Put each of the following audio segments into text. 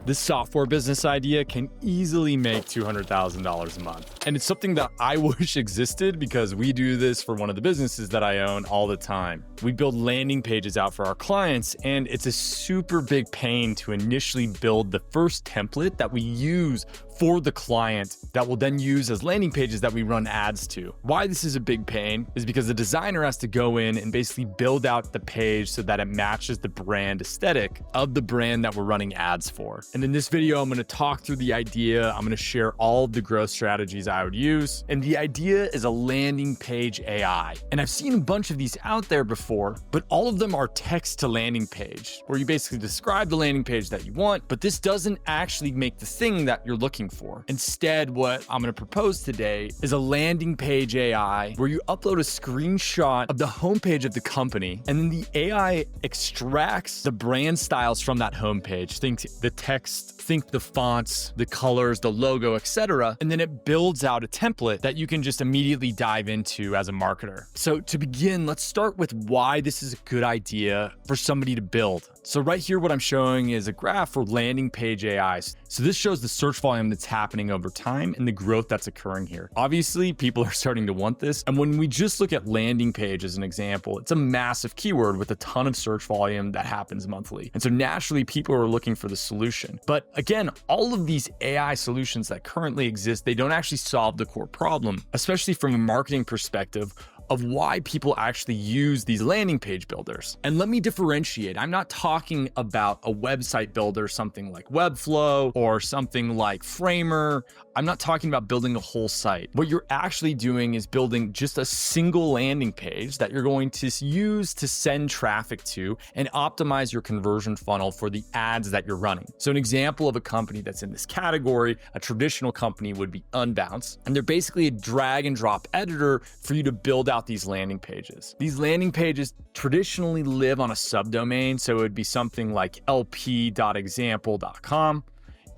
This software business idea can easily make $200,000 a month. And it's something that I wish existed because we do this for one of the businesses that I own all the time. We build landing pages out for our clients, and it's a super big pain to initially build the first template that we use for the client that will then use as landing pages that we run ads to. Why this is a big pain is because the designer has to go in and basically build out the page so that it matches the brand aesthetic of the brand that we're running ads for. And in this video, I'm going to talk through the idea. I'm going to share all of the growth strategies I would use. And the idea is a landing page AI. And I've seen a bunch of these out there before, but all of them are text to landing page, where you basically describe the landing page that you want, but this doesn't actually make the thing that you're looking for. Instead, what I'm going to propose today is a landing page AI where you upload a screenshot of the homepage of the company, and then the AI extracts the brand styles from that homepage. Think the text, think the fonts, the colors, the logo, etc. And then it builds out a template that you can just immediately dive into as a marketer. So to begin, let's start with why this is a good idea for somebody to build. So right here, what I'm showing is a graph for landing page AIs. So this shows the search volume that's happening over time and the growth that's occurring here. Obviously, people are starting to want this. And when we just look at landing page as an example, it's a massive keyword with a ton of search volume that happens monthly. And so naturally, people are looking for the solution. But again, all of these AI solutions that currently exist, they don't actually solve the core problem, especially from a marketing perspective of why people actually use these landing page builders. And let me differentiate. I'm not talking about a website builder, something like Webflow or something like Framer. I'm not talking about building a whole site. What you're actually doing is building just a single landing page that you're going to use to send traffic to and optimize your conversion funnel for the ads that you're running. So an example of a company that's in this category, a traditional company, would be Unbounce. And they're basically a drag and drop editor for you to build out these landing pages. These landing pages traditionally live on a subdomain, so it would be something like lp.example.com,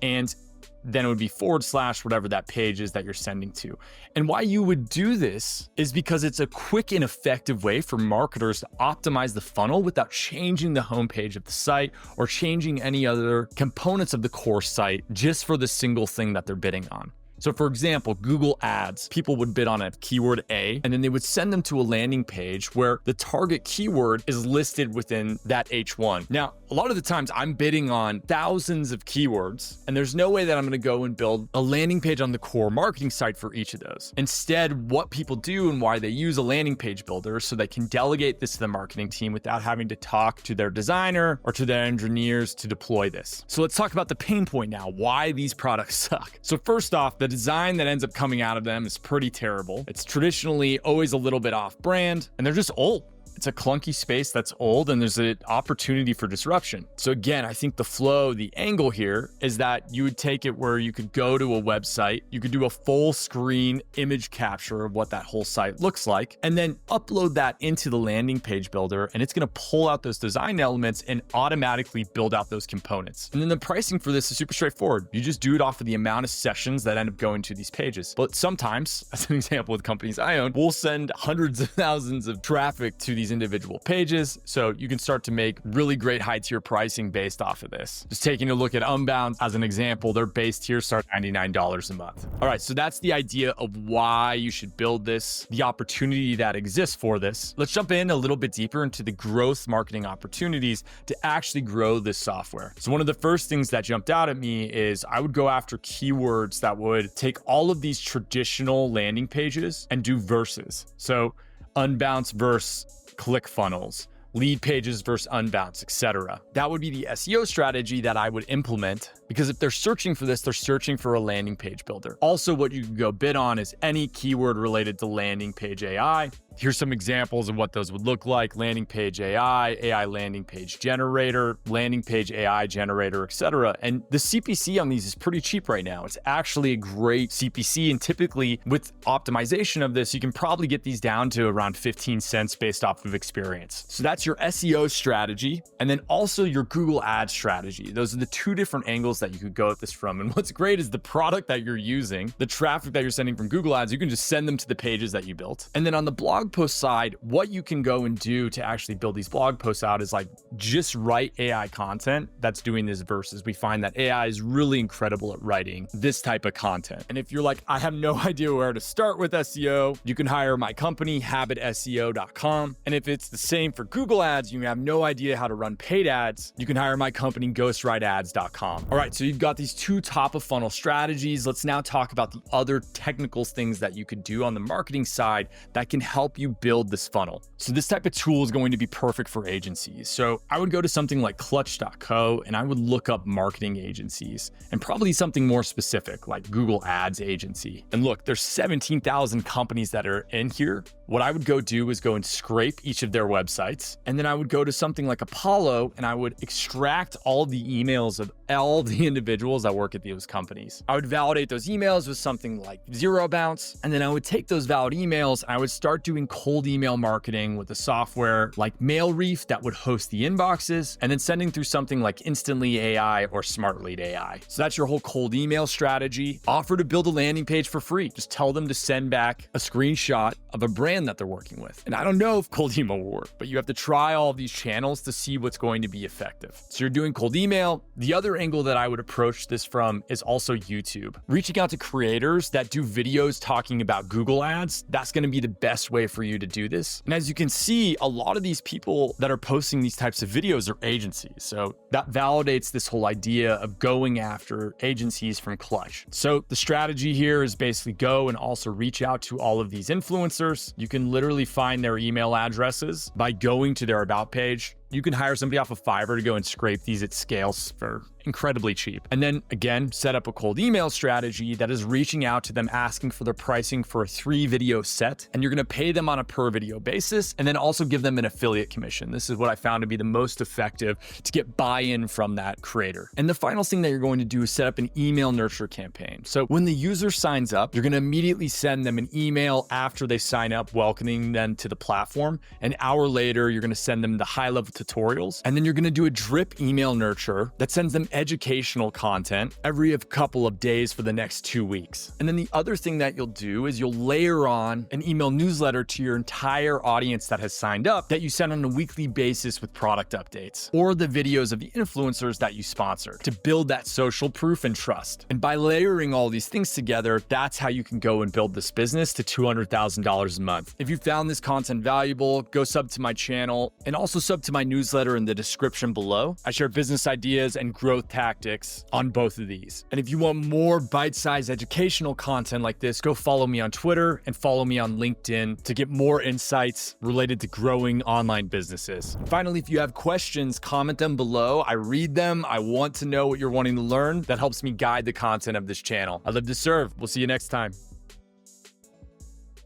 and then it would be / whatever that page is that you're sending to. And why you would do this is because it's a quick and effective way for marketers to optimize the funnel without changing the homepage of the site or changing any other components of the core site just for the single thing that they're bidding on. So for example, Google Ads, people would bid on a keyword A, and then they would send them to a landing page where the target keyword is listed within that H1. Now, a lot of the times I'm bidding on thousands of keywords, and there's no way that I'm going to go and build a landing page on the core marketing site for each of those. Instead, what people do and why they use a landing page builder is so they can delegate this to the marketing team without having to talk to their designer or to their engineers to deploy this. So let's talk about the pain point now, why these products suck. So first off, the design that ends up coming out of them is pretty terrible. It's traditionally always a little bit off brand, and they're just old. It's a clunky space that's old, and there's an opportunity for disruption. So again, I think the flow, the angle here is that you would take it where you could go to a website, you could do a full screen image capture of what that whole site looks like, and then upload that into the landing page builder, and it's going to pull out those design elements and automatically build out those components. And then the pricing for this is super straightforward. You just do it off of the amount of sessions that end up going to these pages. But sometimes, as an example with companies I own, we'll send hundreds of thousands of traffic to these individual pages. So you can start to make really great high tier pricing based off of this. Just taking a look at Unbound as an example, their base tier start $99 a month. All right, so that's the idea of why you should build this, the opportunity that exists for this. Let's jump in a little bit deeper into the growth marketing opportunities to actually grow this software. So one of the first things that jumped out at me is I would go after keywords that would take all of these traditional landing pages and do verses. So Unbounce versus ClickFunnels, lead pages versus Unbounce, etc. That would be the SEO strategy that I would implement, because if they're searching for this, they're searching for a landing page builder. Also, what you can go bid on is any keyword related to landing page AI. Here's some examples of what those would look like: landing page AI, AI landing page generator, landing page AI generator, etc. And the CPC on these is pretty cheap right now. It's actually a great CPC, and typically with optimization of this, you can probably get these down to around 15 cents based off of experience. So that's your SEO strategy, and then also your Google Ads strategy. Those are the two different angles that you could go at this from. And what's great is the product that you're using, the traffic that you're sending from Google Ads, you can just send them to the pages that you built. And then on the blog blog post side, what you can go and do to actually build these blog posts out is like just write AI content that's doing this versus we find that AI is really incredible at writing this type of content. And if you're like, I have no idea where to start with SEO, you can hire my company, habitseo.com. And if it's the same for Google ads, you have no idea how to run paid ads, you can hire my company, ghostwriteads.com. All right, so you've got these two top of funnel strategies. Let's now talk about the other technical things that you could do on the marketing side that can help you build this funnel. So this type of tool is going to be perfect for agencies. So I would go to something like clutch.co and I would look up marketing agencies and probably something more specific like Google Ads agency. And look, there's 17,000 companies that are in here. What I would go do is go and scrape each of their websites. And then I would go to something like Apollo and I would extract all the emails of all the individuals that work at those companies. I would validate those emails with something like Zero Bounce. And then I would take those valid emails and I would start doing cold email marketing with a software like MailReef that would host the inboxes and then sending through something like Instantly AI or Smart Lead AI. So that's your whole cold email strategy. Offer to build a landing page for free. Just tell them to send back a screenshot of a brand that they're working with. And I don't know if cold email will work, but you have to try all of these channels to see what's going to be effective. So you're doing cold email. The other angle that I would approach this from is also YouTube. Reaching out to creators that do videos talking about Google ads, that's going to be the best way for you to do this. And as you can see, a lot of these people that are posting these types of videos are agencies. So that validates this whole idea of going after agencies from Clutch. So the strategy here is basically go and also reach out to all of these influencers. You can literally find their email addresses by going to their about page. You can hire somebody off of Fiverr to go and scrape these at scale for incredibly cheap. And then again, set up a cold email strategy that is reaching out to them, asking for their pricing for a 3-video set. And you're going to pay them on a per video basis and then also give them an affiliate commission. This is what I found to be the most effective to get buy-in from that creator. And the final thing that you're going to do is set up an email nurture campaign. So when the user signs up, you're going to immediately send them an email after they sign up, welcoming them to the platform. An hour later, you're going to send them the high-level tutorials. And then you're going to do a drip email nurture that sends them educational content every couple of days for the next 2 weeks. And then the other thing that you'll do is you'll layer on an email newsletter to your entire audience that has signed up that you send on a weekly basis with product updates or the videos of the influencers that you sponsor to build that social proof and trust. And by layering all these things together, that's how you can go and build this business to $200,000 a month. If you found this content valuable, go sub to my channel and also sub to my newsletter in the description below. I share business ideas and growth tactics on both of these. And if you want more bite-sized educational content like this, go follow me on Twitter and follow me on LinkedIn to get more insights related to growing online businesses. Finally, if you have questions, comment them below. I read them. I want to know what you're wanting to learn. That helps me guide the content of this channel. I live to serve. We'll see you next time.